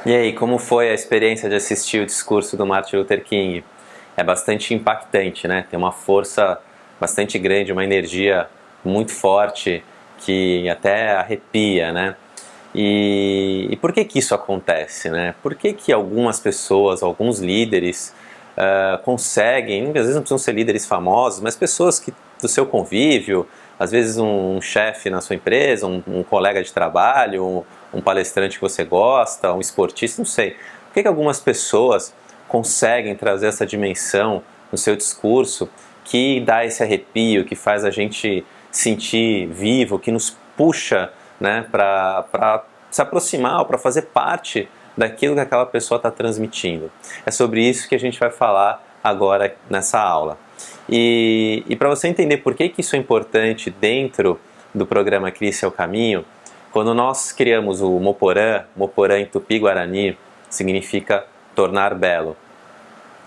E aí, como foi a experiência de assistir o discurso do Martin Luther King? É bastante impactante, né? Tem uma força bastante grande, uma energia muito forte que até arrepia, né? E por que que isso acontece, né? Por que que algumas pessoas, alguns líderes conseguem, às vezes não precisam ser líderes famosos, mas pessoas que do seu convívio, às vezes um chefe na sua empresa, um colega de trabalho, um palestrante que você gosta, um esportista, não sei. Por que que algumas pessoas conseguem trazer essa dimensão no seu discurso que dá esse arrepio, que faz a gente sentir vivo, que nos puxa, né, para se aproximar ou para fazer parte daquilo que aquela pessoa está transmitindo. É sobre isso que a gente vai falar agora nessa aula. E para você entender por que isso é importante dentro do programa Crie Seu Caminho, quando nós criamos o Moporã, Moporã em Tupi-Guarani significa tornar belo.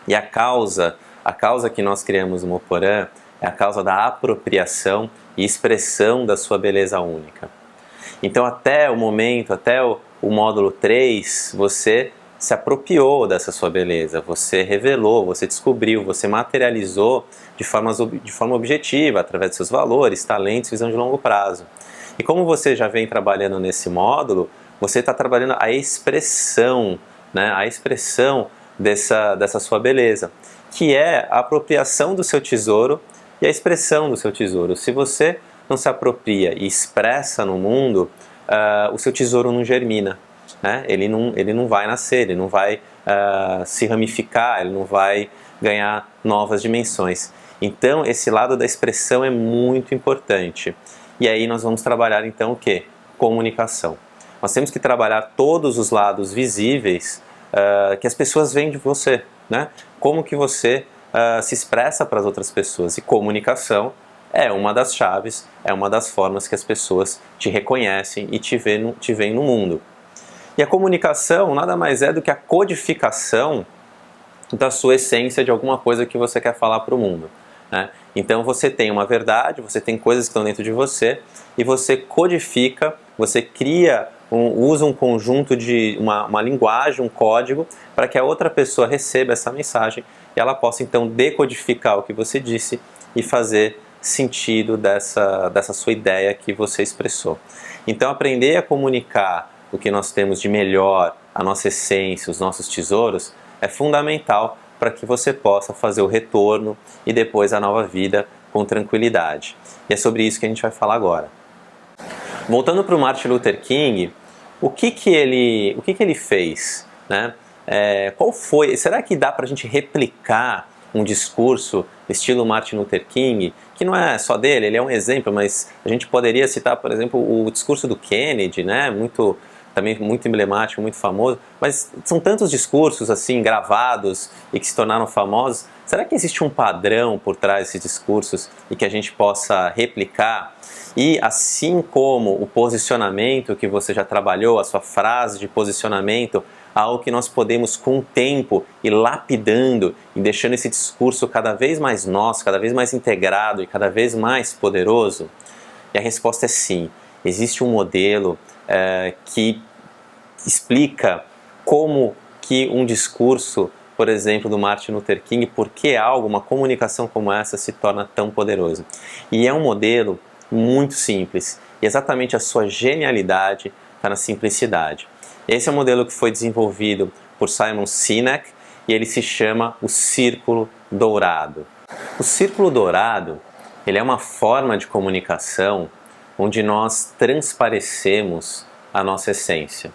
E a causa que nós criamos o Moporã é a causa da apropriação e expressão da sua beleza única. Então até o momento, até o módulo 3, você se apropriou dessa sua beleza, você revelou, você descobriu, você materializou de forma objetiva, através de seus valores, talentos, visão de longo prazo. E como você já vem trabalhando nesse módulo, você está trabalhando a expressão, né, a expressão dessa sua beleza, que é a apropriação do seu tesouro e a expressão do seu tesouro. Se você não se apropria e expressa no mundo, o seu tesouro não germina, né? Ele não vai nascer, ele não vai se ramificar, ele não vai ganhar novas dimensões. Então esse lado da expressão é muito importante. E aí nós vamos trabalhar então o quê? Comunicação. Nós temos que trabalhar todos os lados visíveis que as pessoas veem de você, né? Como que você se expressa para as outras pessoas. E comunicação é uma das chaves, é uma das formas que as pessoas te reconhecem e te veem no mundo. E a comunicação nada mais é do que a codificação da sua essência de alguma coisa que você quer falar para o mundo, né? Então você tem uma verdade, você tem coisas que estão dentro de você e você codifica, você cria, usa um conjunto de uma linguagem, um código, para que a outra pessoa receba essa mensagem e ela possa então decodificar o que você disse e fazer sentido dessa sua ideia que você expressou. Então aprender a comunicar o que nós temos de melhor, a nossa essência, os nossos tesouros, é fundamental para que você possa fazer o retorno e depois a nova vida com tranquilidade. E é sobre isso que a gente vai falar agora. Voltando para o Martin Luther King, o que ele fez, né? Qual foi? Será que dá para a gente replicar um discurso estilo Martin Luther King, que não é só dele, ele é um exemplo, mas a gente poderia citar, por exemplo, o discurso do Kennedy, né? Também muito emblemático, muito famoso, mas são tantos discursos assim gravados e que se tornaram famosos. Será que existe um padrão por trás desses discursos e que a gente possa replicar? E assim como o posicionamento que você já trabalhou, a sua frase de posicionamento, algo que nós podemos com o tempo ir lapidando e deixando esse discurso cada vez mais nosso, cada vez mais integrado e cada vez mais poderoso? E a resposta é sim. Existe um modelo que explica como que um discurso, por exemplo, do Martin Luther King, por que uma comunicação como essa se torna tão poderoso. E é um modelo muito simples. E exatamente a sua genialidade está na simplicidade. Esse é um modelo que foi desenvolvido por Simon Sinek e ele se chama o Círculo Dourado. O Círculo Dourado, ele é uma forma de comunicação onde nós transparecemos a nossa essência,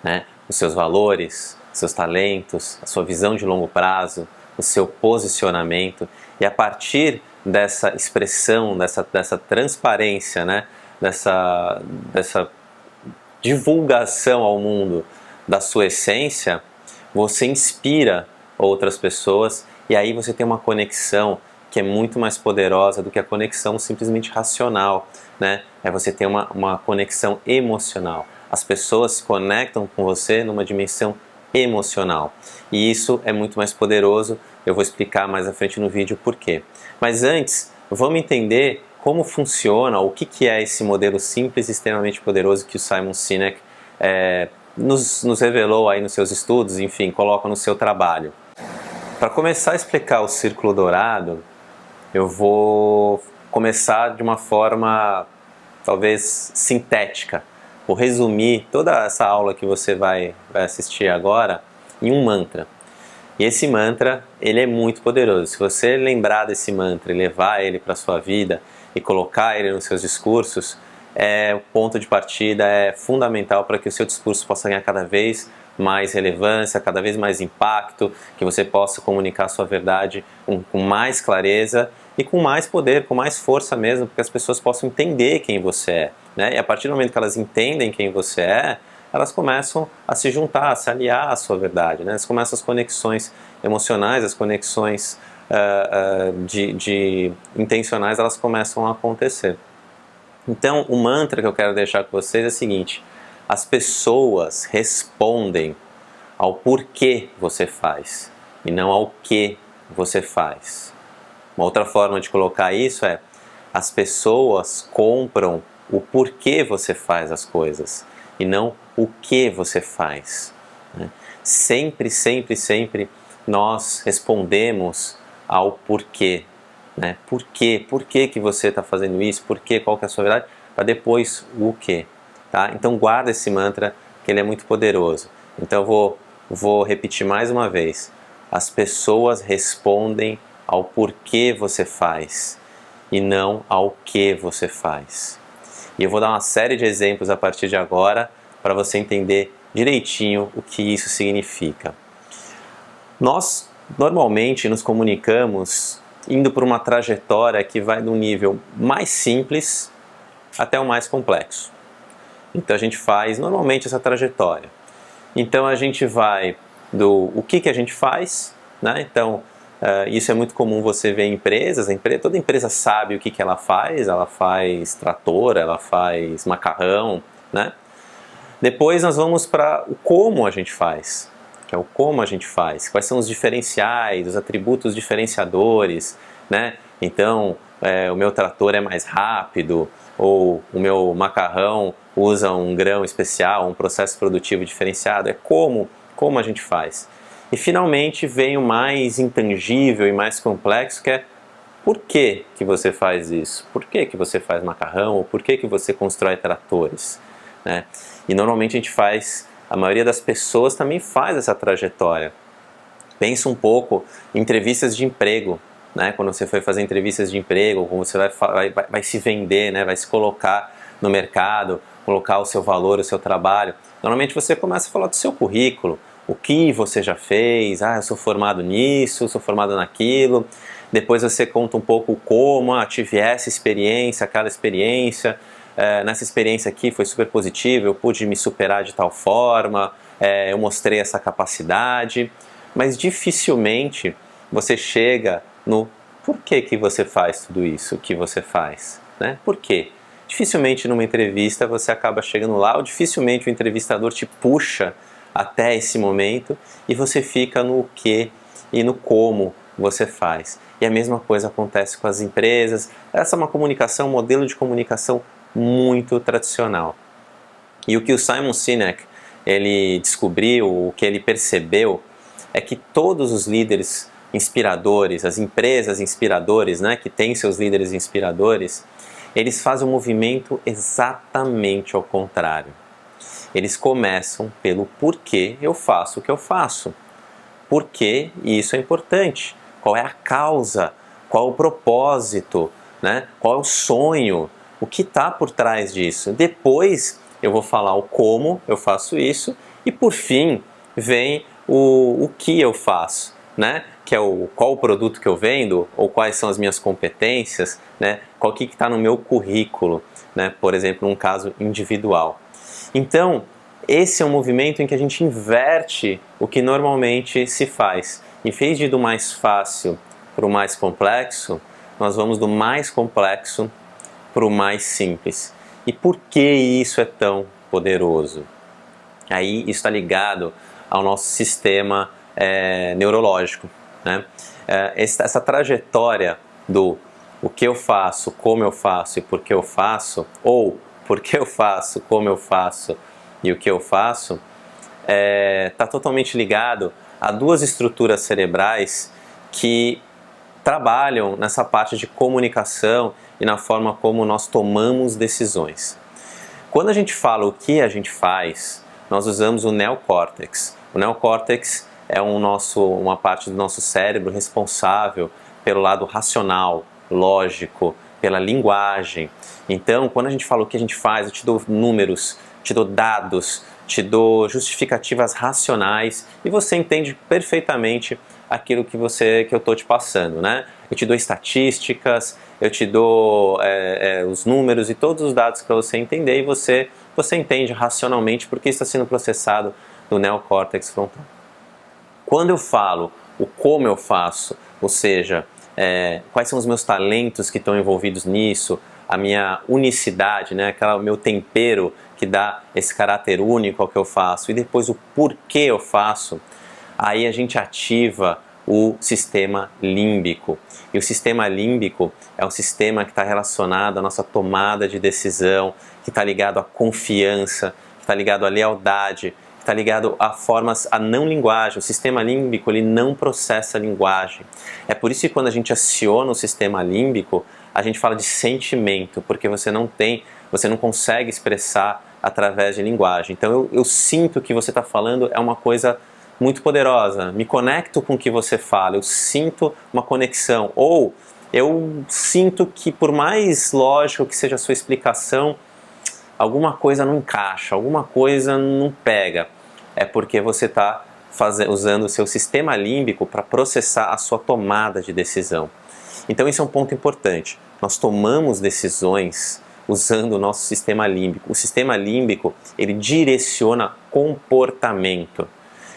né? Os seus valores, seus talentos, a sua visão de longo prazo, o seu posicionamento, e a partir dessa expressão, dessa transparência, né? dessa divulgação ao mundo da sua essência, você inspira outras pessoas e aí você tem uma conexão que é muito mais poderosa do que a conexão simplesmente racional, né? Você ter uma conexão emocional. As pessoas se conectam com você numa dimensão emocional. E isso é muito mais poderoso. Eu vou explicar mais à frente no vídeo por quê. Mas antes, vamos entender como funciona, o que é esse modelo simples e extremamente poderoso que o Simon Sinek nos revelou aí nos seus estudos, enfim, coloca no seu trabalho. Para começar a explicar o círculo dourado, eu vou começar de uma forma talvez sintética. Vou resumir toda essa aula que você vai assistir agora em um mantra. E esse mantra, ele é muito poderoso. Se você lembrar desse mantra e levar ele para a sua vida e colocar ele nos seus discursos, o ponto de partida é fundamental para que o seu discurso possa ganhar cada vez mais relevância, cada vez mais impacto, que você possa comunicar a sua verdade com mais clareza e com mais poder, com mais força mesmo, porque as pessoas possam entender quem você é, né? E a partir do momento que elas entendem quem você é, elas começam a se juntar, a se aliar à sua verdade, né? Elas começam as conexões emocionais, as conexões intencionais, elas começam a acontecer. Então, o mantra que eu quero deixar com vocês é o seguinte: as pessoas respondem ao porquê você faz e não ao que você faz. Uma outra forma de colocar isso é: as pessoas compram o porquê você faz as coisas e não o que você faz, né? Sempre, sempre, sempre nós respondemos ao porquê, né? Por que que você está fazendo isso? Por quê? Qual que é a sua verdade? Para depois o quê, tá? Então guarda esse mantra, que ele é muito poderoso. Então eu vou repetir mais uma vez: as pessoas respondem ao porquê você faz e não ao que você faz. E eu vou dar uma série de exemplos a partir de agora para você entender direitinho o que isso significa. Nós normalmente nos comunicamos indo por uma trajetória que vai do nível mais simples até o mais complexo. Então a gente faz normalmente essa trajetória. Então a gente vai do o que a gente faz, né? Então isso é muito comum você ver em empresas. Toda empresa sabe o que ela faz trator, ela faz macarrão, né? Depois nós vamos para o como a gente faz, que é o como a gente faz, quais são os diferenciais, os atributos diferenciadores, né? Então, o meu trator é mais rápido, ou o meu macarrão usa um grão especial, um processo produtivo diferenciado. É como a gente faz. E finalmente vem o mais intangível e mais complexo, que é por que você faz isso? Por que você faz macarrão? Ou por que você constrói tratores, né? E normalmente a maioria das pessoas também faz essa trajetória. Pensa um pouco em entrevistas de emprego, né? Quando você foi fazer entrevistas de emprego, como você vai se vender, né? Vai se colocar no mercado, colocar o seu valor, o seu trabalho. Normalmente você começa a falar do seu currículo, o que você já fez, eu sou formado nisso, sou formado naquilo. Depois você conta um pouco como, tive essa experiência, aquela experiência. Nessa experiência aqui foi super positiva, eu pude me superar de tal forma, eu mostrei essa capacidade, mas dificilmente você chega no porquê que você faz tudo isso que você faz, né? Por quê? Dificilmente numa entrevista você acaba chegando lá, ou dificilmente o entrevistador te puxa até esse momento e você fica no que e no como você faz. E a mesma coisa acontece com as empresas. Essa é uma comunicação, um modelo de comunicação muito tradicional. E o que o Simon Sinek ele descobriu, o que ele percebeu, é que todos os líderes inspiradores, as empresas inspiradoras, né, que têm seus líderes inspiradores, eles fazem um movimento exatamente ao contrário. Eles começam pelo porquê eu faço o que eu faço. Por quê? E isso é importante. Qual é a causa? Qual é o propósito? Né? Qual é o sonho? O que está por trás disso? Depois eu vou falar o como eu faço isso e por fim vem o que eu faço, né? Que é qual o produto que eu vendo ou quais são as minhas competências, né? Qual que está no meu currículo, né? Por exemplo, num caso individual. Então, esse é um movimento em que a gente inverte o que normalmente se faz. Em vez de ir do mais fácil para o mais complexo, nós vamos do mais complexo para o mais simples. E por que isso é tão poderoso? Aí isso está ligado ao nosso sistema neurológico, né? Essa trajetória do o que eu faço, como eu faço e por que eu faço, ou por que eu faço, como eu faço e o que eu faço, está totalmente ligado a duas estruturas cerebrais que trabalham nessa parte de comunicação e na forma como nós tomamos decisões. Quando a gente fala o que a gente faz, nós usamos o neocórtex. O neocórtex é uma parte do nosso cérebro responsável pelo lado racional, lógico, pela linguagem. Então, quando a gente fala o que a gente faz, eu te dou números, te dou dados, te dou justificativas racionais e você entende perfeitamente aquilo que eu estou te passando, né? Eu te dou estatísticas, eu te dou os números e todos os dados para você entender e você entende racionalmente porque está sendo processado no neocórtex frontal. Quando eu falo o como eu faço, ou seja, quais são os meus talentos que estão envolvidos nisso, a minha unicidade, né, o meu tempero que dá esse caráter único ao que eu faço, e depois o porquê eu faço, aí a gente ativa o sistema límbico. E o sistema límbico é um sistema que está relacionado à nossa tomada de decisão, que está ligado à confiança, que está ligado à lealdade, que está ligado a formas, a não linguagem. O sistema límbico ele não processa linguagem. É por isso que quando a gente aciona o sistema límbico, a gente fala de sentimento, porque você não consegue expressar através de linguagem. Então eu sinto que você está falando é uma coisa muito poderosa, me conecto com o que você fala, eu sinto uma conexão, ou eu sinto que por mais lógico que seja a sua explicação, alguma coisa não encaixa, alguma coisa não pega. É porque você está usando o seu sistema límbico para processar a sua tomada de decisão. Então esse é um ponto importante. Nós tomamos decisões usando o nosso sistema límbico. O sistema límbico, ele direciona comportamento.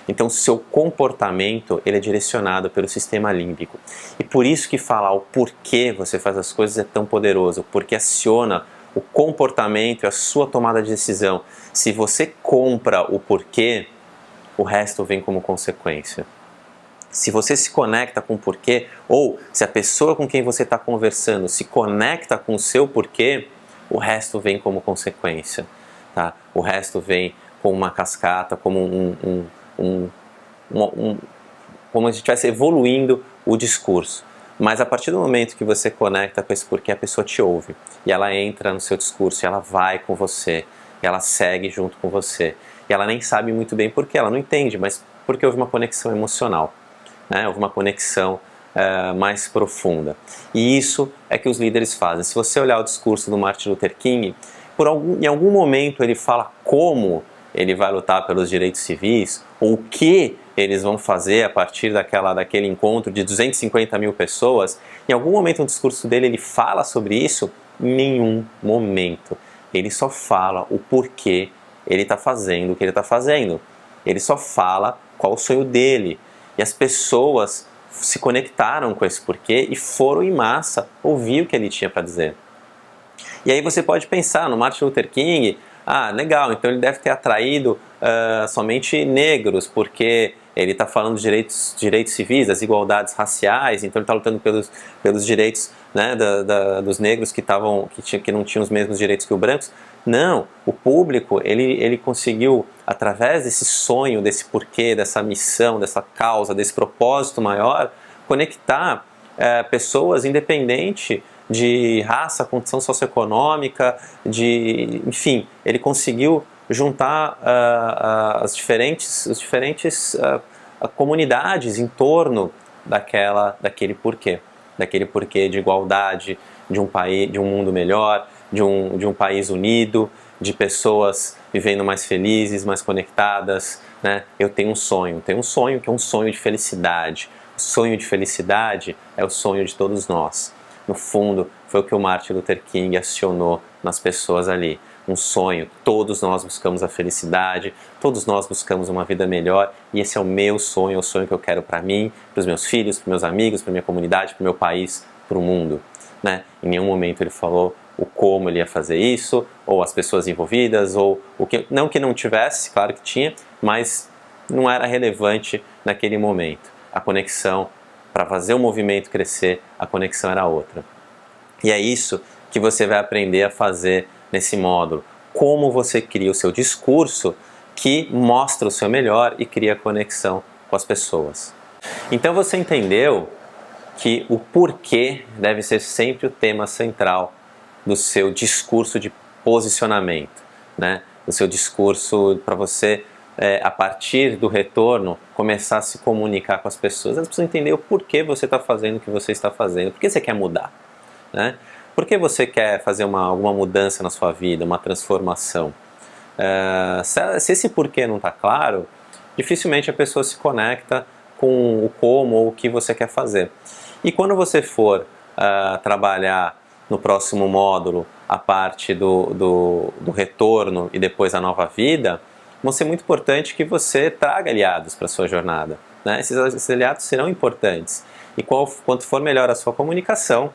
Então, o seu comportamento ele é direcionado pelo sistema límbico. E por isso que falar o porquê você faz as coisas é tão poderoso, porque aciona o comportamento e a sua tomada de decisão. Se você compra o porquê, o resto vem como consequência. Se você se conecta com o porquê, ou se a pessoa com quem você está conversando se conecta com o seu porquê, o resto vem como consequência. Tá? O resto vem como uma cascata, como como se estivesse evoluindo o discurso. Mas a partir do momento que você conecta com esse porquê, a pessoa te ouve. E ela entra no seu discurso, e ela vai com você, e ela segue junto com você. E ela nem sabe muito bem porquê, ela não entende, mas porque houve uma conexão emocional, né? Houve uma conexão mais profunda. E isso é que os líderes fazem. Se você olhar o discurso do Martin Luther King, em algum momento ele fala como ele vai lutar pelos direitos civis, ou o que eles vão fazer a partir daquele encontro de 250 mil pessoas. Em algum momento no discurso dele ele fala sobre isso? Em nenhum momento. Ele só fala o porquê ele está fazendo o que ele está fazendo. Ele só fala qual o sonho dele. E as pessoas se conectaram com esse porquê e foram em massa ouvir o que ele tinha para dizer. E aí você pode pensar no Martin Luther King, legal, então ele deve ter atraído somente negros, porque ele está falando de direitos civis, das igualdades raciais, então ele está lutando pelos direitos, né, dos negros que não tinham os mesmos direitos que os brancos. Não, o público, ele conseguiu, através desse sonho, desse porquê, dessa missão, dessa causa, desse propósito maior, conectar pessoas independente de raça, condição socioeconômica, enfim, ele conseguiu juntar as diferentes comunidades em torno daquele porquê de igualdade, de um mundo melhor, de um país unido, de pessoas vivendo mais felizes, mais conectadas, né? Eu tenho um sonho que é um sonho de felicidade. O sonho de felicidade é o sonho de todos nós. No fundo, foi o que o Martin Luther King acionou nas pessoas ali. Um sonho, todos nós buscamos a felicidade, todos nós buscamos uma vida melhor, e esse é o meu sonho, é o sonho que eu quero para mim, para os meus filhos, para meus amigos, para minha comunidade, para o meu país, para o mundo. Né? Em nenhum momento ele falou o como ele ia fazer isso, ou as pessoas envolvidas, ou não que não tivesse, claro que tinha, mas não era relevante naquele momento. A conexão, para fazer o movimento crescer, a conexão era outra. E é isso que você vai aprender a fazer nesse módulo. Como você cria o seu discurso que mostra o seu melhor e cria conexão com as pessoas. Então você entendeu que o porquê deve ser sempre o tema central do seu discurso de posicionamento, né? Do seu discurso para você, a partir do retorno, começar a se comunicar com as pessoas. Elas precisam entender o porquê você está fazendo o que você está fazendo, por que você quer mudar, né? Por que você quer fazer alguma mudança na sua vida, uma transformação? Se esse porquê não está claro, dificilmente a pessoa se conecta com o como ou o que você quer fazer. E quando você for trabalhar no próximo módulo a parte do retorno e depois a nova vida, vai ser muito importante que você traga aliados para a sua jornada, né? Esses aliados serão importantes. E quanto for melhor a sua comunicação,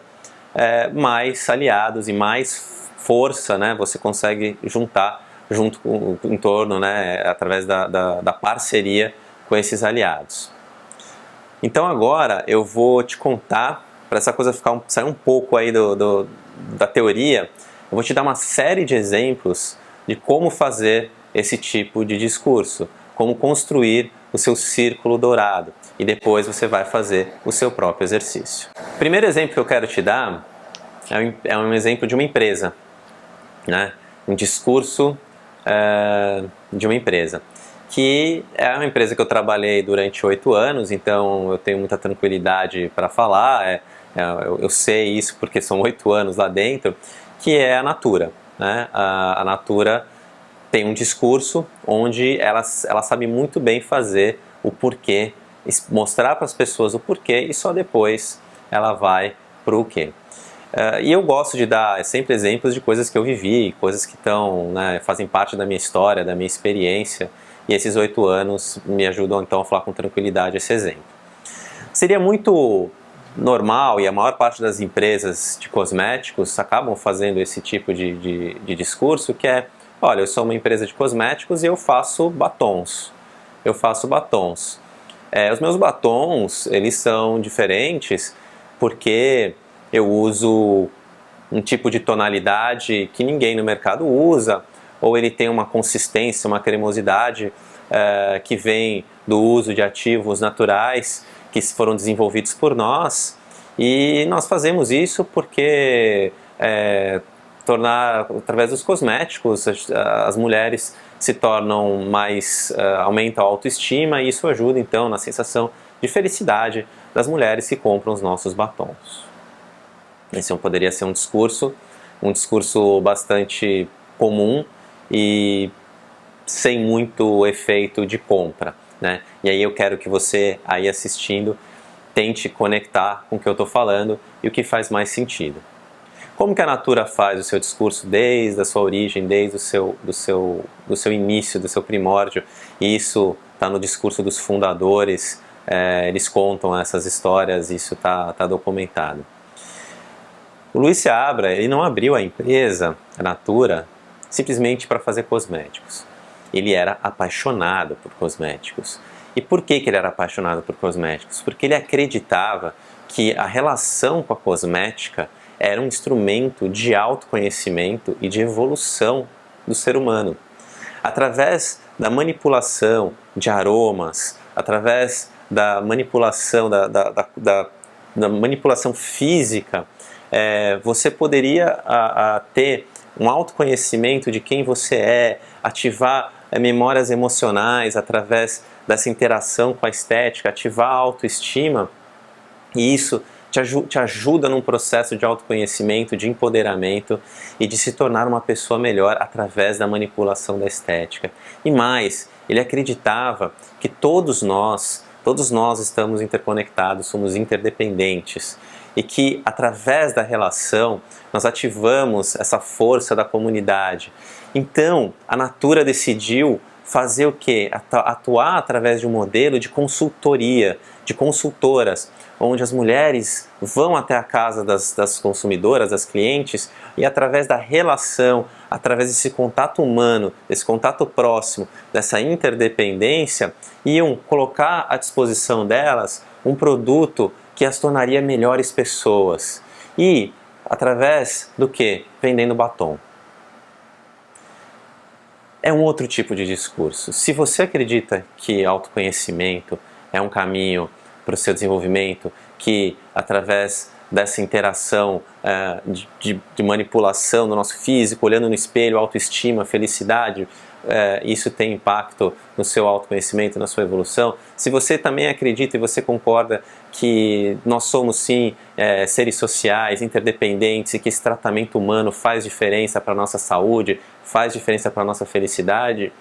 mais aliados e mais força, né, você consegue juntar em torno, né, através da parceria com esses aliados. Então agora eu vou te contar, para essa coisa sair um pouco aí da teoria, eu vou te dar uma série de exemplos de como fazer esse tipo de discurso, como construir o seu círculo dourado, e depois você vai fazer o seu próprio exercício. O primeiro exemplo que eu quero te dar é um exemplo de uma empresa, né? Um discurso de uma empresa, que é uma empresa que eu trabalhei durante 8 anos, então eu tenho muita tranquilidade para falar, eu sei isso porque são 8 anos lá dentro, que é a Natura, né? A Natura tem um discurso onde ela sabe muito bem fazer o porquê, mostrar para as pessoas o porquê e só depois ela vai para o quê. E eu gosto de dar sempre exemplos de coisas que eu vivi, coisas que fazem parte da minha história, da minha experiência, e esses 8 anos me ajudam então a falar com tranquilidade esse exemplo. Seria muito normal, e a maior parte das empresas de cosméticos acabam fazendo esse tipo de discurso, que é: olha, eu sou uma empresa de cosméticos e eu faço batons. Os meus batons, eles são diferentes porque eu uso um tipo de tonalidade que ninguém no mercado usa, ou ele tem uma consistência, uma cremosidade que vem do uso de ativos naturais que foram desenvolvidos por nós, e nós fazemos isso porque através dos cosméticos as mulheres se tornam mais, aumentam a autoestima, e isso ajuda então na sensação de felicidade das mulheres que compram os nossos batons. Esse poderia ser um discurso bastante comum e sem muito efeito de compra, né? E aí eu quero que você, aí assistindo, tente conectar com o que eu estou falando e o que faz mais sentido. Como que a Natura faz o seu discurso desde a sua origem, desde do seu início, do seu primórdio? E isso está no discurso dos fundadores, eles contam essas histórias, isso está documentado. O Luiz Seabra, ele não abriu a empresa, a Natura, simplesmente para fazer cosméticos. Ele era apaixonado por cosméticos. E por que ele era apaixonado por cosméticos? Porque ele acreditava que a relação com a cosmética era um instrumento de autoconhecimento e de evolução do ser humano. Através da manipulação de aromas, através da manipulação, da manipulação física, você poderia ter um autoconhecimento de quem você é, ativar memórias emocionais através dessa interação com a estética, ativar a autoestima, e isso te ajuda num processo de autoconhecimento, de empoderamento e de se tornar uma pessoa melhor através da manipulação da estética. E mais, ele acreditava que todos nós estamos interconectados, somos interdependentes, e que através da relação nós ativamos essa força da comunidade. Então a Natura decidiu fazer o quê? Atuar através de um modelo de consultoria, de consultoras, onde as mulheres vão até a casa das consumidoras, das clientes, e através da relação, através desse contato humano, desse contato próximo, dessa interdependência, iam colocar à disposição delas um produto que as tornaria melhores pessoas. E através do quê? Vendendo batom. é um outro tipo de discurso. Se você acredita que autoconhecimento é um caminho para o seu desenvolvimento, que através dessa interação de manipulação do nosso físico, olhando no espelho, autoestima, felicidade, isso tem impacto no seu autoconhecimento, na sua evolução. Se você também acredita e você concorda que nós somos sim seres sociais, interdependentes, e que esse tratamento humano faz diferença para a nossa saúde, faz diferença para a nossa felicidade,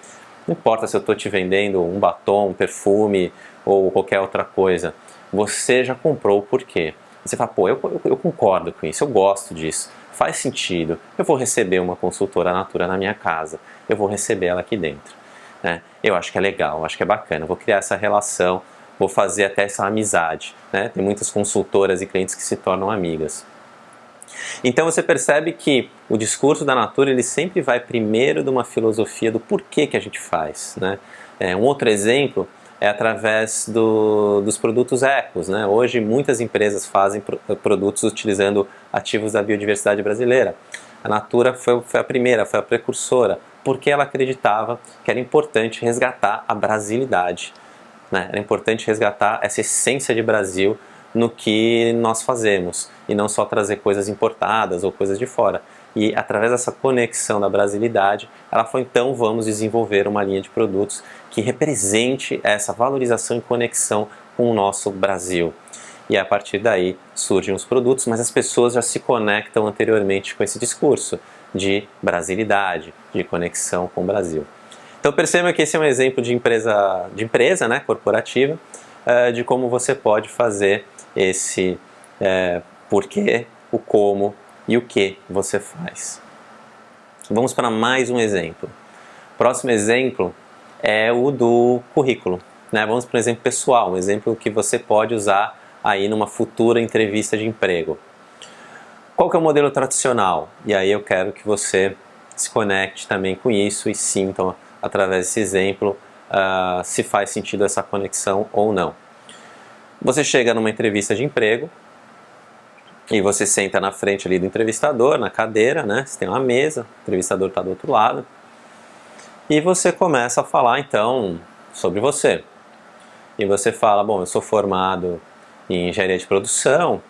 não importa se eu estou te vendendo um batom, um perfume ou qualquer outra coisa, você já comprou o porquê. Você fala, pô, eu concordo com isso, eu gosto disso, faz sentido, eu vou receber uma consultora Natura na minha casa, eu vou receber ela aqui dentro. Né? Eu acho que é legal, eu acho que é bacana, vou criar essa relação, vou fazer até essa amizade. Né? Tem muitas consultoras e clientes que se tornam amigas. Então você percebe que o discurso da Natura ele sempre vai primeiro de uma filosofia do porquê que a gente faz. Né? Um outro exemplo é através dos produtos ecos. Né? Hoje muitas empresas fazem produtos utilizando ativos da biodiversidade brasileira. A Natura foi a primeira, foi a precursora, porque ela acreditava que era importante resgatar a brasilidade. Né? Era importante resgatar essa essência de Brasil no que nós fazemos e não só trazer coisas importadas ou coisas de fora. E através dessa conexão da brasilidade, ela foi então vamos desenvolver uma linha de produtos que represente essa valorização e conexão com o nosso Brasil. E a partir daí surgem os produtos, mas as pessoas já se conectam anteriormente com esse discurso de brasilidade, de conexão com o Brasil. Então perceba que esse é um exemplo de empresa, né, corporativa, de como você pode fazer esse porquê, o como e o que você faz. Vamos para mais um exemplo. O próximo exemplo é o do currículo. Né? Vamos para um exemplo pessoal, um exemplo que você pode usar aí numa futura entrevista de emprego. Qual que é o modelo tradicional? E aí eu quero que você se conecte também com isso e sinta, através desse exemplo, se faz sentido essa conexão ou não. Você chega numa entrevista de emprego e você senta na frente ali do entrevistador, na cadeira, né? Você tem uma mesa, o entrevistador está do outro lado. E você começa a falar, então, sobre você. E você fala, bom, eu sou formado em engenharia de produção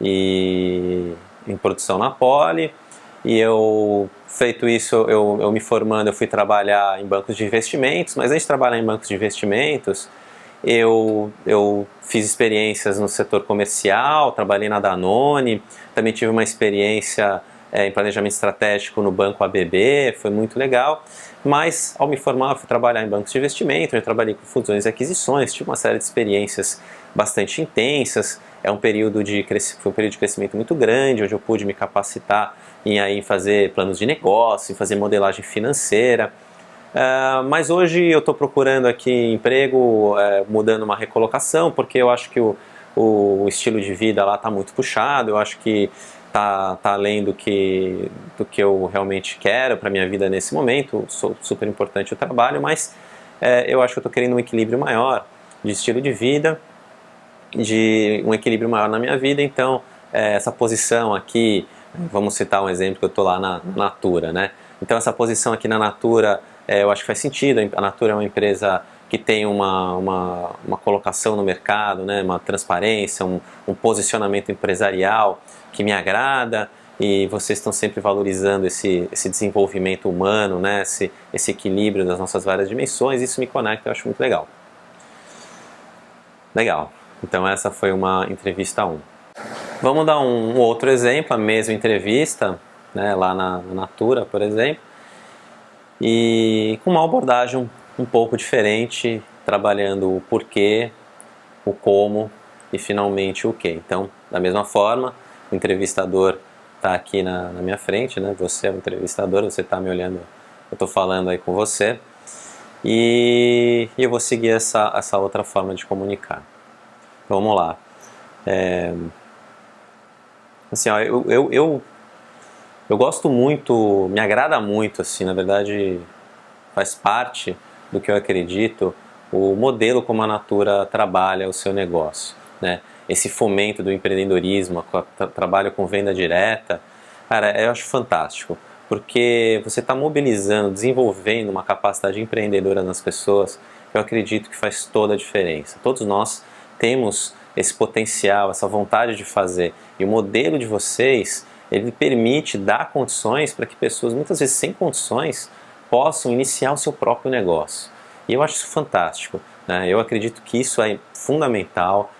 e em produção na Poli. E eu, feito isso, eu me formando, eu fui trabalhar em bancos de investimentos. Mas antes de trabalhar em bancos de investimentos, eu fiz experiências no setor comercial, trabalhei na Danone, também tive uma experiência em planejamento estratégico no Banco ABB, foi muito legal. Mas ao me formar, eu fui trabalhar em bancos de investimento, eu trabalhei com fusões e aquisições, tive uma série de experiências bastante intensas. Foi um período de crescimento muito grande, onde eu pude me capacitar em fazer planos de negócio, em fazer modelagem financeira. Mas hoje eu estou procurando aqui emprego, mudando uma recolocação, porque eu acho que o estilo de vida lá está muito puxado, eu acho que está além do que eu realmente quero para a minha vida nesse momento. Super importante o trabalho, mas eu acho que eu estou querendo um equilíbrio maior de estilo de vida, de um equilíbrio maior na minha vida. Então essa posição aqui, vamos citar um exemplo que eu estou lá na Natura, né? Então essa posição aqui na Natura, eu acho que faz sentido. A Natura é uma empresa que tem uma colocação no mercado, né? Uma transparência, um posicionamento empresarial que me agrada, e vocês estão sempre valorizando esse desenvolvimento humano, né? Esse equilíbrio das nossas várias dimensões. Isso me conecta, eu acho muito legal. Legal. Então essa foi uma entrevista 1. Vamos dar um outro exemplo, a mesma entrevista, né, lá na Natura, por exemplo, e com uma abordagem um pouco diferente, trabalhando o porquê, o como e finalmente o que. Então, da mesma forma, o entrevistador está aqui na minha frente, né? Você é o entrevistador, você está me olhando, eu estou falando aí com você, e eu vou seguir essa outra forma de comunicar. Vamos lá. Assim, ó, eu gosto muito, me agrada muito, assim, na verdade faz parte do que eu acredito, o modelo como a Natura trabalha o seu negócio, né? Esse fomento do empreendedorismo, trabalho com venda direta, cara, eu acho fantástico, porque você está mobilizando, desenvolvendo uma capacidade empreendedora nas pessoas, eu acredito que faz toda a diferença. Todos nós temos esse potencial, essa vontade de fazer, e o modelo de vocês, ele permite dar condições para que pessoas, muitas vezes sem condições, possam iniciar o seu próprio negócio. E eu acho isso fantástico, né? Eu acredito que isso é fundamental,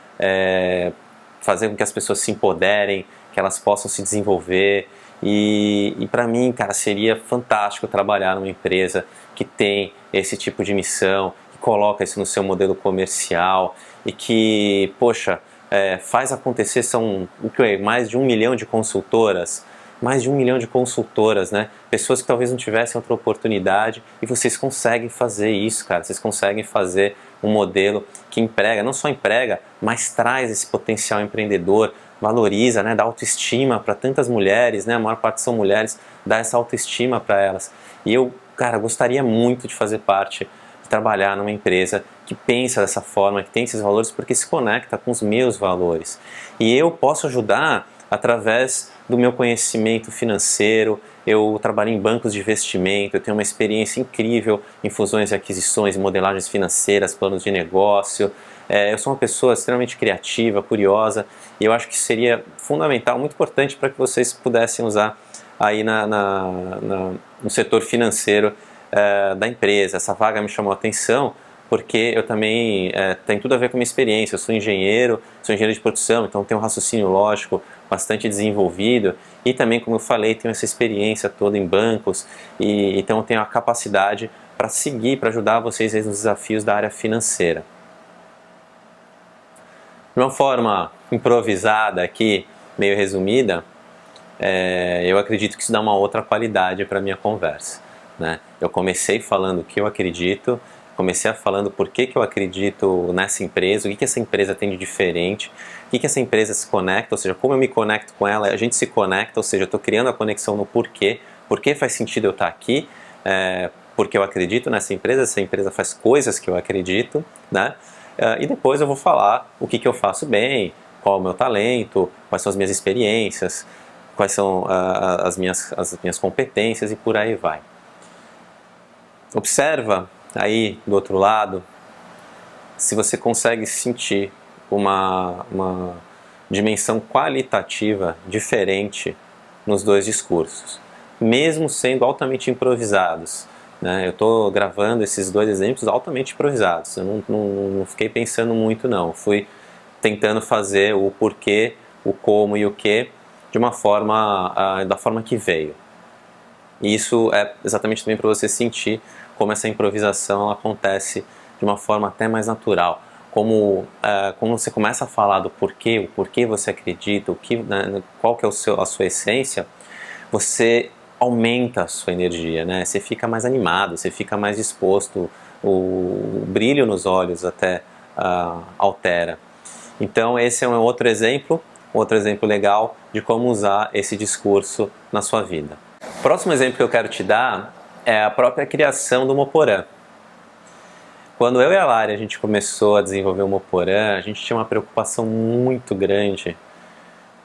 fazer com que as pessoas se empoderem, que elas possam se desenvolver. E para mim, cara, seria fantástico trabalhar numa empresa que tem esse tipo de missão, que coloca isso no seu modelo comercial e que, poxa, faz acontecer. São mais de 1 milhão de consultoras, né? Pessoas que talvez não tivessem outra oportunidade, e vocês conseguem fazer isso, cara. Vocês conseguem fazer um modelo que emprega, não só emprega, mas traz esse potencial empreendedor, valoriza, né? Dá autoestima para tantas mulheres, né? A maior parte são mulheres, dá essa autoestima para elas. E eu, cara, gostaria muito de fazer parte, de trabalhar numa empresa que pensa dessa forma, que tem esses valores, porque se conecta com os meus valores. E eu posso ajudar através do meu conhecimento financeiro. Eu trabalhei em bancos de investimento, eu tenho uma experiência incrível em fusões e aquisições, modelagens financeiras, planos de negócio. Eu sou uma pessoa extremamente criativa, curiosa, e eu acho que seria fundamental, muito importante para que vocês pudessem usar aí no setor financeiro da empresa. Essa vaga me chamou a atenção, porque eu também tem tudo a ver com a minha experiência. Eu sou engenheiro de produção, então tenho um raciocínio lógico bastante desenvolvido, e também, como eu falei, tenho essa experiência toda em bancos, e então eu tenho a capacidade para seguir, para ajudar vocês nos desafios da área financeira. De uma forma improvisada aqui, meio resumida, eu acredito que isso dá uma outra qualidade para a minha conversa, né? Eu comecei falando o que eu acredito, comecei falando por que eu acredito nessa empresa, o que essa empresa tem de diferente, o que essa empresa se conecta, ou seja, como eu me conecto com ela, a gente se conecta, ou seja, eu estou criando a conexão no porquê, porque faz sentido eu estar aqui, porque eu acredito nessa empresa, essa empresa faz coisas que eu acredito, né? E depois eu vou falar o que eu faço bem, qual é o meu talento, quais são as minhas experiências, quais são as minhas competências, e por aí vai. Observa aí do outro lado se você consegue sentir uma dimensão qualitativa diferente nos dois discursos, mesmo sendo altamente improvisados, né? Eu estou gravando esses dois exemplos altamente improvisados, eu não fiquei pensando muito não, fui tentando fazer o porquê, o como e o que de uma forma, da forma que veio. E isso é exatamente também para você sentir como essa improvisação ela acontece de uma forma até mais natural. Como você começa a falar do porquê, o porquê você acredita, né, qual que é a sua essência, você aumenta a sua energia, né? Você fica mais animado, você fica mais disposto, o brilho nos olhos até altera. Então esse é um outro exemplo legal de como usar esse discurso na sua vida. O próximo exemplo que eu quero te dar é a própria criação do Moporã. Quando eu e a Lari a gente começou a desenvolver o Moporã, a gente tinha uma preocupação muito grande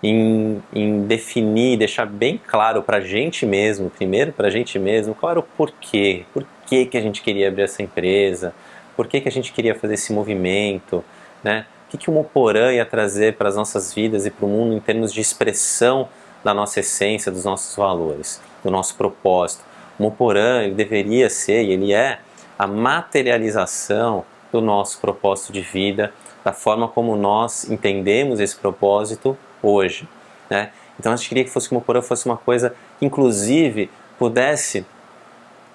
em definir, deixar bem claro para a gente mesmo, primeiro para a gente mesmo, qual era o porquê, por que a gente queria abrir essa empresa, por que a gente queria fazer esse movimento, né? O que o Moporã ia trazer para as nossas vidas e para o mundo em termos de expressão da nossa essência, dos nossos valores, do nosso propósito. O Moporã ele deveria ser, e ele é, a materialização do nosso propósito de vida, da forma como nós entendemos esse propósito hoje, né? Então a gente queria que o Moporã fosse uma coisa que inclusive pudesse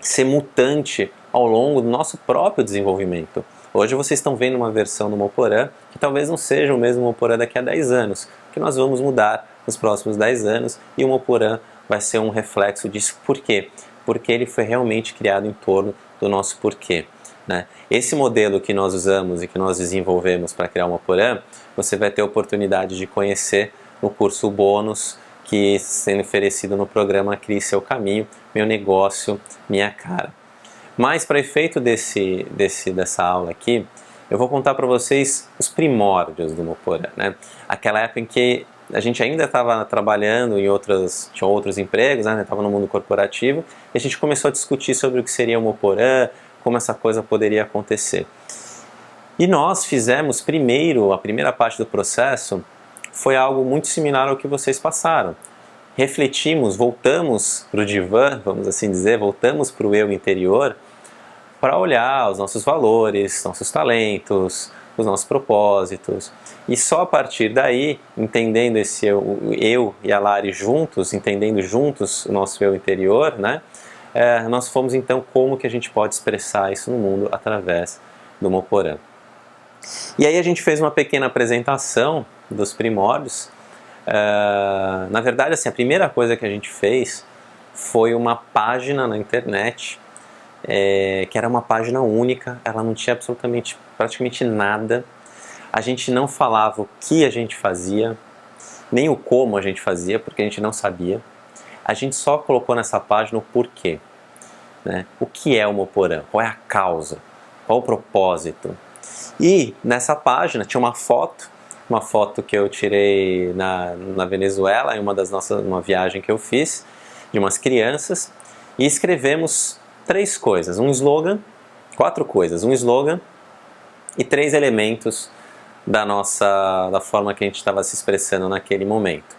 ser mutante ao longo do nosso próprio desenvolvimento. Hoje vocês estão vendo uma versão do Moporã que talvez não seja o mesmo Moporã daqui a 10 anos, que nós vamos mudar nos próximos 10 anos, e o Moporã vai ser um reflexo disso. Por quê? Porque ele foi realmente criado em torno do nosso porquê, né? Esse modelo que nós usamos e que nós desenvolvemos para criar o Moporã, você vai ter a oportunidade de conhecer no curso bônus que está sendo oferecido no programa Crie Seu Caminho, Meu Negócio, Minha Cara. Mas para efeito dessa aula aqui, eu vou contar para vocês os primórdios do Moporã, né? Aquela época em que a gente ainda estava trabalhando tinha outros empregos, né? Estava no mundo corporativo, e a gente começou a discutir sobre o que seria o Moporã, como essa coisa poderia acontecer. E nós fizemos primeiro, a primeira parte do processo foi algo muito similar ao que vocês passaram. Refletimos, voltamos para o divã, vamos assim dizer, voltamos para o eu interior para olhar os nossos valores, nossos talentos, os nossos propósitos. E só a partir daí, entendendo esse eu e a Lari juntos, entendendo juntos o nosso eu interior, né, nós fomos então como que a gente pode expressar isso no mundo através do Moporã. E aí a gente fez uma pequena apresentação dos primórdios. Na verdade, assim, a primeira coisa que a gente fez foi uma página na internet, que era uma página única, ela não tinha praticamente nada. A gente não falava o que a gente fazia, nem o como a gente fazia, porque a gente não sabia. A gente só colocou nessa página o porquê, né? O que é o Moporã? Qual é a causa? Qual o propósito? E nessa página tinha uma foto que eu tirei na Venezuela, em uma viagem que eu fiz, de umas crianças, e escrevemos 4 coisas, um slogan e 3 elementos da forma que a gente estava se expressando naquele momento.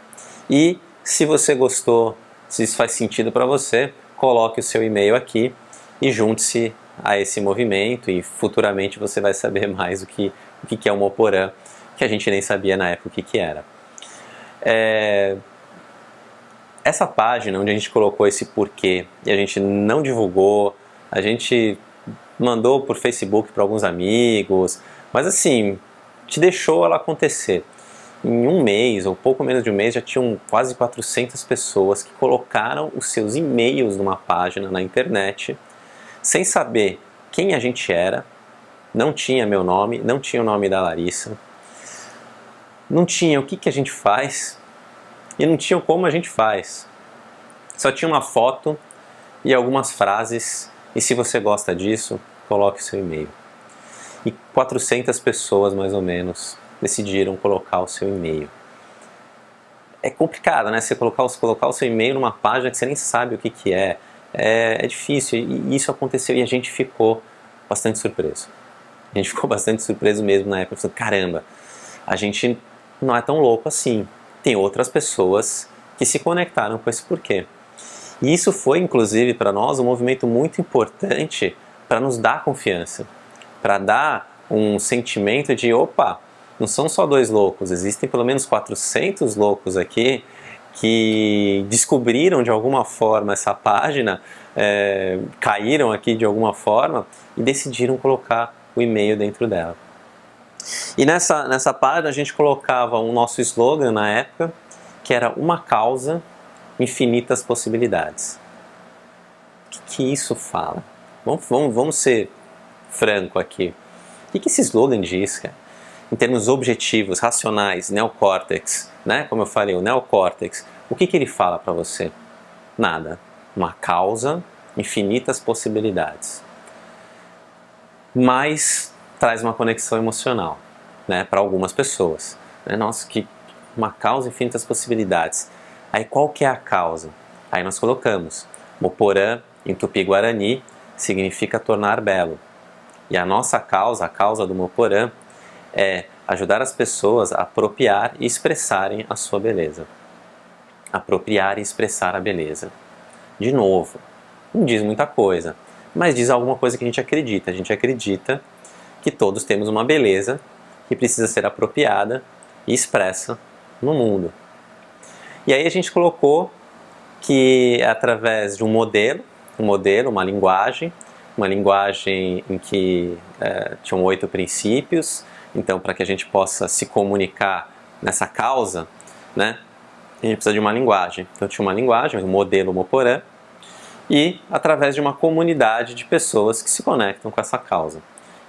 E se você gostou, se isso faz sentido para você, coloque o seu e-mail aqui e junte-se a esse movimento, e futuramente você vai saber mais o que é o Moporã, que a gente nem sabia na época o que era. Essa página onde a gente colocou esse porquê e a gente não divulgou, a gente mandou por Facebook para alguns amigos, mas assim, te deixou ela acontecer. Em um mês, ou pouco menos de um mês, já tinham quase 400 pessoas que colocaram os seus e-mails numa página na internet, sem saber quem a gente era, não tinha meu nome, não tinha o nome da Larissa, não tinha o que a gente faz e não tinha como a gente faz. Só tinha uma foto e algumas frases, e se você gosta disso, coloque o seu e-mail. E 400 pessoas, mais ou menos, decidiram colocar o seu e-mail. É complicado, né? Você colocar o seu e-mail numa página que você nem sabe o que é. É difícil, e isso aconteceu e a gente ficou bastante surpreso. A gente ficou bastante surpreso mesmo na época, falando, caramba, a gente não é tão louco assim. Tem outras pessoas que se conectaram com esse porquê. E isso foi, inclusive, para nós um movimento muito importante para nos dar confiança, para dar um sentimento de, opa, não são só 2 loucos, existem pelo menos 400 loucos aqui que descobriram de alguma forma essa página, caíram aqui de alguma forma e decidiram colocar o e-mail dentro dela. E nessa página a gente colocava o nosso slogan na época, que era uma causa, infinitas possibilidades. O que isso fala? Vamos ser franco aqui. O que esse slogan diz, cara? Em termos objetivos, racionais, neocórtex, né? Como eu falei, o neocórtex, o que ele fala para você? Nada. Uma causa, infinitas possibilidades. Mas traz uma conexão emocional, né? Para algumas pessoas. Nossa, que uma causa, infinitas possibilidades. Aí qual que é a causa? Aí nós colocamos Moporã, em Tupi-Guarani, significa tornar belo. E a nossa causa, a causa do Moporã, é ajudar as pessoas a apropriar e expressarem a sua beleza. Apropriar e expressar a beleza. De novo, não diz muita coisa, mas diz alguma coisa que a gente acredita. A gente acredita que todos temos uma beleza que precisa ser apropriada e expressa no mundo. E aí a gente colocou que através de um modelo, uma linguagem em que tinham 8 princípios. Então, para que a gente possa se comunicar nessa causa, né, a gente precisa de uma linguagem. Então, tinha uma linguagem, um modelo Moporã, e através de uma comunidade de pessoas que se conectam com essa causa.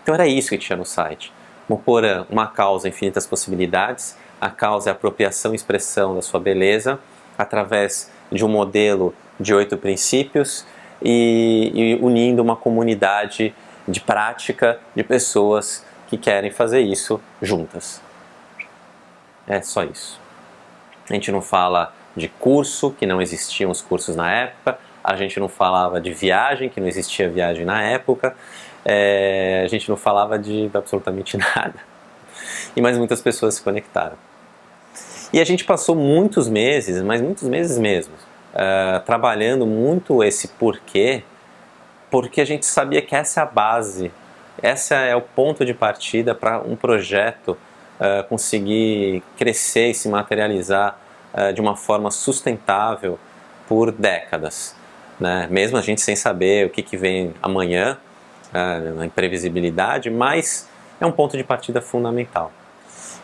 Então, era isso que tinha no site. Moporã, uma causa, infinitas possibilidades. A causa é a apropriação e expressão da sua beleza, através de um modelo de 8 princípios, e unindo uma comunidade de prática de pessoas que querem fazer isso juntas. É só isso. A gente não fala de curso, que não existiam os cursos na época. A gente não falava de viagem, que não existia viagem na época. A gente não falava de absolutamente nada. E mais muitas pessoas se conectaram. E a gente passou muitos meses, mas muitos meses mesmo, trabalhando muito esse porquê, porque a gente sabia que essa é a base, essa é o ponto de partida para um projeto conseguir crescer e se materializar de uma forma sustentável por décadas, né? Mesmo a gente sem saber o que vem amanhã, a imprevisibilidade, mas é um ponto de partida fundamental.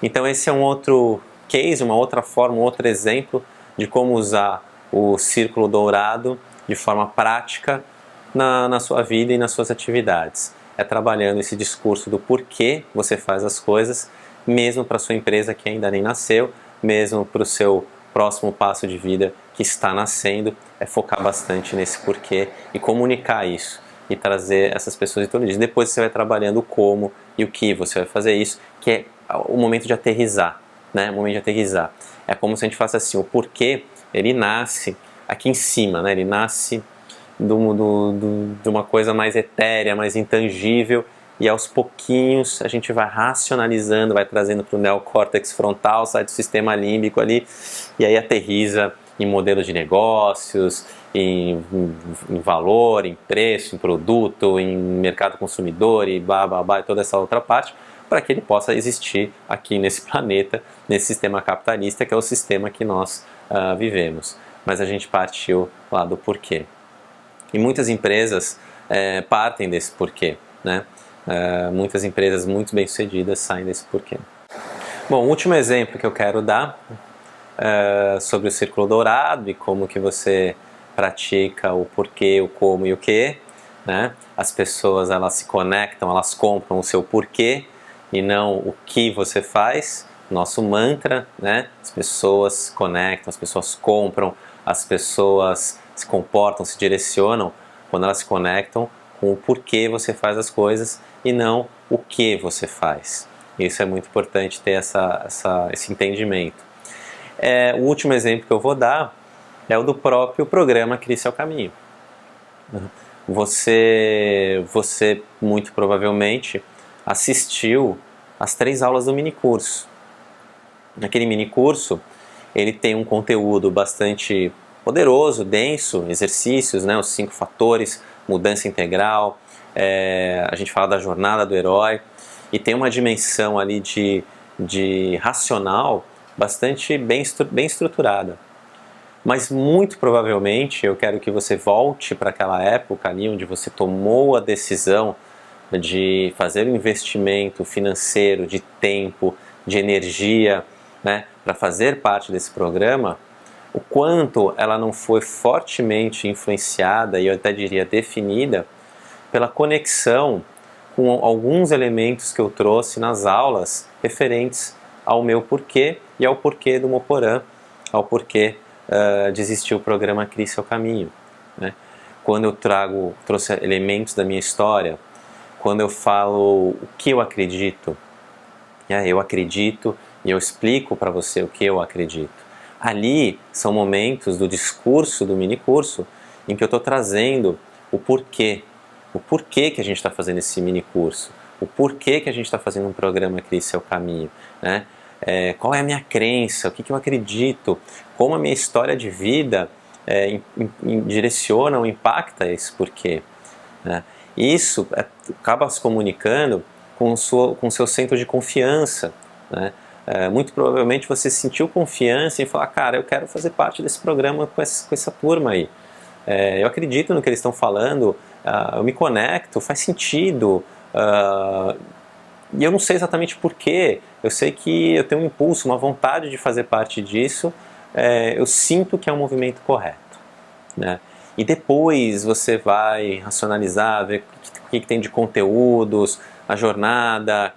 Então esse é um outro case, uma outra forma, um outro exemplo de como usar o círculo dourado de forma prática na sua vida e nas suas atividades. É trabalhando esse discurso do porquê você faz as coisas, mesmo para a sua empresa que ainda nem nasceu, mesmo para o seu próximo passo de vida que está nascendo, é focar bastante nesse porquê e comunicar isso e trazer essas pessoas em torno disso. Depois você vai trabalhando o como e o que você vai fazer isso, que é o momento de aterrissar, né? O momento de aterrissar. É como se a gente faça assim, o porquê, ele nasce aqui em cima, né? Ele nasce de uma coisa mais etérea, mais intangível, e aos pouquinhos a gente vai racionalizando, vai trazendo para o neocórtex frontal, sai do sistema límbico ali, e aí aterrissa em modelos de negócios, em valor, em preço, em produto, em mercado consumidor e toda essa outra parte, para que ele possa existir aqui nesse planeta, nesse sistema capitalista, que é o sistema que nós vivemos. Mas a gente partiu lá do porquê. E muitas empresas partem desse porquê, né? Muitas empresas muito bem-sucedidas saem desse porquê. Bom, o último exemplo que eu quero dar sobre o círculo dourado e como que você pratica o porquê, o como e o que, né? As pessoas, elas se conectam, elas compram o seu porquê e não o que você faz. Nosso mantra, né? As pessoas se conectam, as pessoas compram, as pessoas se comportam, se direcionam quando elas se conectam com o porquê você faz as coisas e não o que você faz. Isso é muito importante ter esse entendimento. O último exemplo que eu vou dar é o do próprio programa Crie Seu Caminho. Você muito provavelmente assistiu às 3 aulas do minicurso. Naquele minicurso, ele tem um conteúdo bastante poderoso, denso, exercícios, né, os 5 fatores, mudança integral, a gente fala da jornada do herói, e tem uma dimensão ali de racional bastante bem estruturada. Mas muito provavelmente eu quero que você volte para aquela época ali onde você tomou a decisão de fazer um investimento financeiro, de tempo, de energia, né, para fazer parte desse programa, o quanto ela não foi fortemente influenciada e eu até diria definida pela conexão com alguns elementos que eu trouxe nas aulas referentes ao meu porquê e ao porquê do Moporã, ao porquê de existir o programa Crie Seu Caminho, né? Quando eu trouxe elementos da minha história, quando eu falo o que eu acredito, eu acredito e eu explico para você o que eu acredito. Ali são momentos do discurso do minicurso em que eu estou trazendo o porquê que a gente está fazendo esse minicurso, o porquê que a gente está fazendo um programa Crie Seu Caminho, né? Qual é a minha crença, o que eu acredito, como a minha história de vida direciona ou impacta esse porquê, né? Isso acaba se comunicando com o seu centro de confiança, né? Muito provavelmente você sentiu confiança em falar, cara, eu quero fazer parte desse programa com essa turma aí. Eu acredito no que eles estão falando, eu me conecto, faz sentido, e eu não sei exatamente porquê, eu sei que eu tenho um impulso, uma vontade de fazer parte disso, eu sinto que é um movimento correto, né? E depois você vai racionalizar, ver o que tem de conteúdos, a jornada,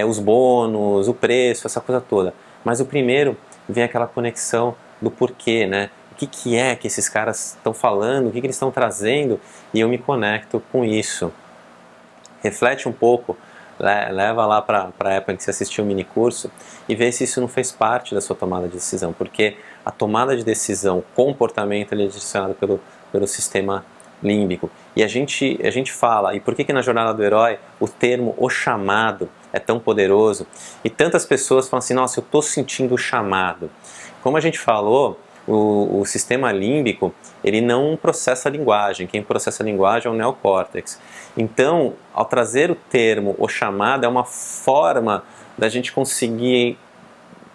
os bônus, o preço, essa coisa toda. Mas o primeiro vem aquela conexão do porquê, né? O que é que esses caras estão falando, o que eles estão trazendo, e eu me conecto com isso. Reflete um pouco leva lá para a época em que você assistiu o mini curso e vê se isso não fez parte da sua tomada de decisão, porque a tomada de decisão, comportamento, ele é direcionado pelo sistema límbico. E a gente fala, e por que na Jornada do Herói o termo o chamado é tão poderoso? E tantas pessoas falam assim, nossa, eu estou sentindo o chamado. Como a gente falou, o sistema límbico, ele não processa a linguagem, quem processa a linguagem é o neocórtex. Então, ao trazer o termo o chamado, é uma forma da gente conseguir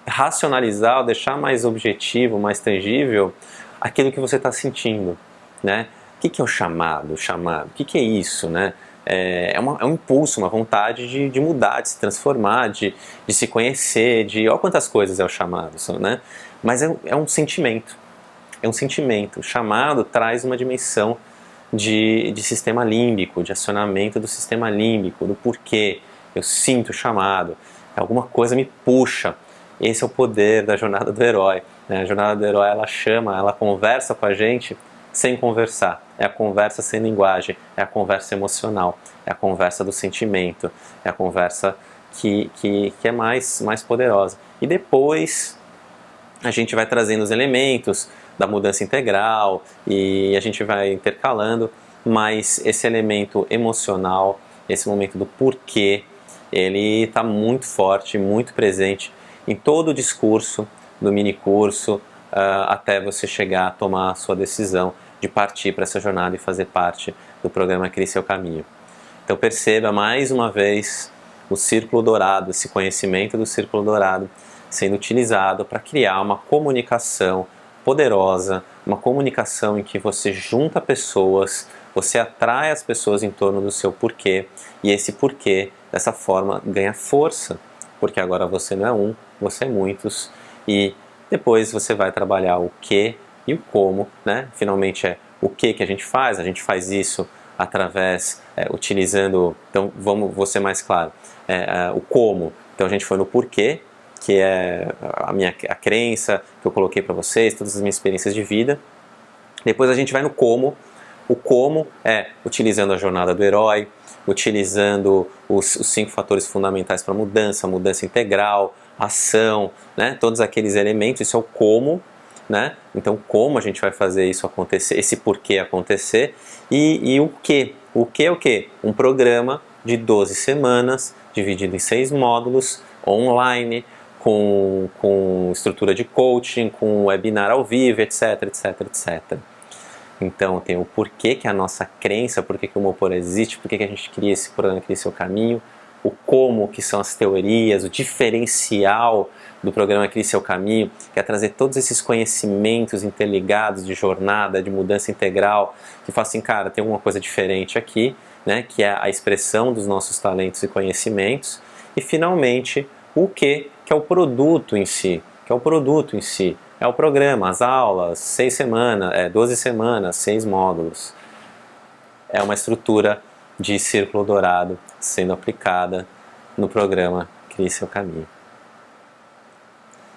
racionalizar, ou deixar mais objetivo, mais tangível, aquilo que você está sentindo, né? O que é o chamado? O chamado? O que é isso, né? É um impulso, uma vontade de mudar, de se transformar, de se conhecer, olha quantas coisas é o chamado, né? Mas é um sentimento, é um sentimento. O chamado traz uma dimensão de sistema límbico, de acionamento do sistema límbico, do porquê eu sinto o chamado, alguma coisa me puxa. Esse é o poder da Jornada do Herói, né? A Jornada do Herói, ela conversa com a gente sem conversar, é a conversa sem linguagem, é a conversa emocional, é a conversa do sentimento, é a conversa que é mais poderosa. E depois a gente vai trazendo os elementos da mudança integral e a gente vai intercalando, mas esse elemento emocional, esse momento do porquê, ele está muito forte, muito presente em todo o discurso do mini curso, até você chegar a tomar a sua decisão de partir para essa jornada e fazer parte do programa Crie Seu Caminho. Então perceba mais uma vez o círculo dourado, esse conhecimento do círculo dourado sendo utilizado para criar uma comunicação poderosa, uma comunicação em que você junta pessoas, você atrai as pessoas em torno do seu porquê, e esse porquê, dessa forma, ganha força, porque agora você não é um, você é muitos, e depois você vai trabalhar o que e o como, né? Finalmente é o que a gente faz isso através, utilizando, então vou ser mais claro, o como, então a gente foi no porquê, que é a crença que eu coloquei para vocês, todas as minhas experiências de vida. Depois a gente vai no como. O como é utilizando a Jornada do Herói, utilizando os 5 fatores fundamentais para mudança integral, ação, né? Todos aqueles elementos, isso é o como, né? Então como a gente vai fazer isso acontecer, esse porquê acontecer, e o que? O que é o que? Um programa de 12 semanas, dividido em 6 módulos, online, com estrutura de coaching, com webinar ao vivo, etc, etc, etc. Então tem o porquê, que é a nossa crença, porquê que o Mopor existe, porquê que a gente cria esse programa, cria seu caminho, o como, que são as teorias, o diferencial do programa Crie Seu Caminho, que é trazer todos esses conhecimentos interligados de jornada, de mudança integral, que fala assim, cara, tem alguma coisa diferente aqui, né, que é a expressão dos nossos talentos e conhecimentos, e finalmente o que é o produto em si, é o programa, as aulas, 6 semanas, 12 semanas, 6 módulos. É uma estrutura de círculo dourado sendo aplicada no programa Crie Seu Caminho.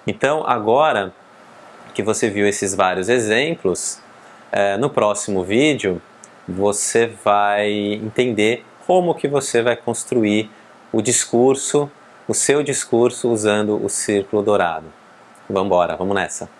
Então, agora que você viu esses vários exemplos, no próximo vídeo você vai entender como que você vai construir o seu discurso usando o círculo dourado. Vamos embora, vamos nessa!